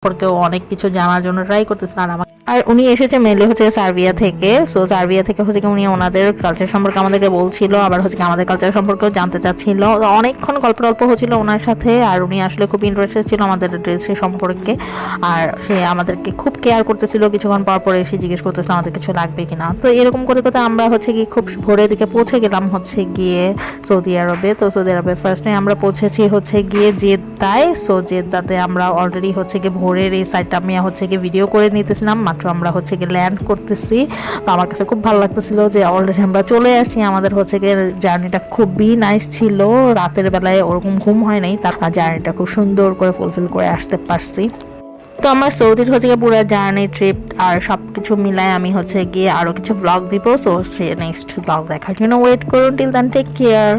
সম্পর্কেও অনেক কিছু জানার জন্য ট্রাই করতেছিলেন আর আর উনি এসেছে মেনলি হচ্ছে সার্বিয়া থেকে। সো সার্বিয়া থেকে হচ্ছে কি উনি ওনাদের কালচার সম্পর্কে আমাদেরকে বলছিল, আবার হচ্ছে কি আমাদের কালচার সম্পর্কেও জানতে চাচ্ছিল। অনেকক্ষণ গল্প হচ্ছিল ওনার সাথে, আর উনি আসলে খুব ইন্টারেস্টেড ছিল আমাদের ড্রেসের সম্পর্কে। আর সে আমাদেরকে খুব কেয়ার করতেছিল, কিছুক্ষণ পর পর এসে জিজ্ঞেস করতেছিল আমাদের কিছু লাগবে কিনা। তো এরকম করে করতে আমরা হচ্ছে কি খুব ভোরের দিকে পৌঁছে গেলাম হচ্ছে গিয়ে সৌদি আরবে। তো সৌদি আরবে ফার্স্টে আমরা পৌঁছেছি হচ্ছে গিয়ে জেদ্দায়। সো জেদ্দাতে আমরা অলরেডি হচ্ছে গিয়ে ভোরের এই সাইডটা আমি হচ্ছে গিয়ে ভিডিও করে নিতেছিলাম, মাত্র আমরা হচ্ছে গিয়ে ল্যান্ড করতেছি। তো আমার কাছে খুব ভালো লাগতেছিল যে অলরেডি আমরা চলে আসছি। আমাদের হচ্ছে গিয়ে জার্নিটা খুবই নাইস ছিল, রাতের বেলায় ওরকম ঘুম হয় নাই, তার জার্নিটা খুব সুন্দর করে ফুলফিল করে আসতে পারছি। তো আমার সৌদির হচ্ছে গিয়ে পুরো জার্নি ট্রিপ আর সবকিছু মিলায় আমি হচ্ছে গিয়ে আরো কিছু ব্লগ দিব। সো নেক্সট ব্লগ দেখার জন্য ওয়েট করুন। Till then take care.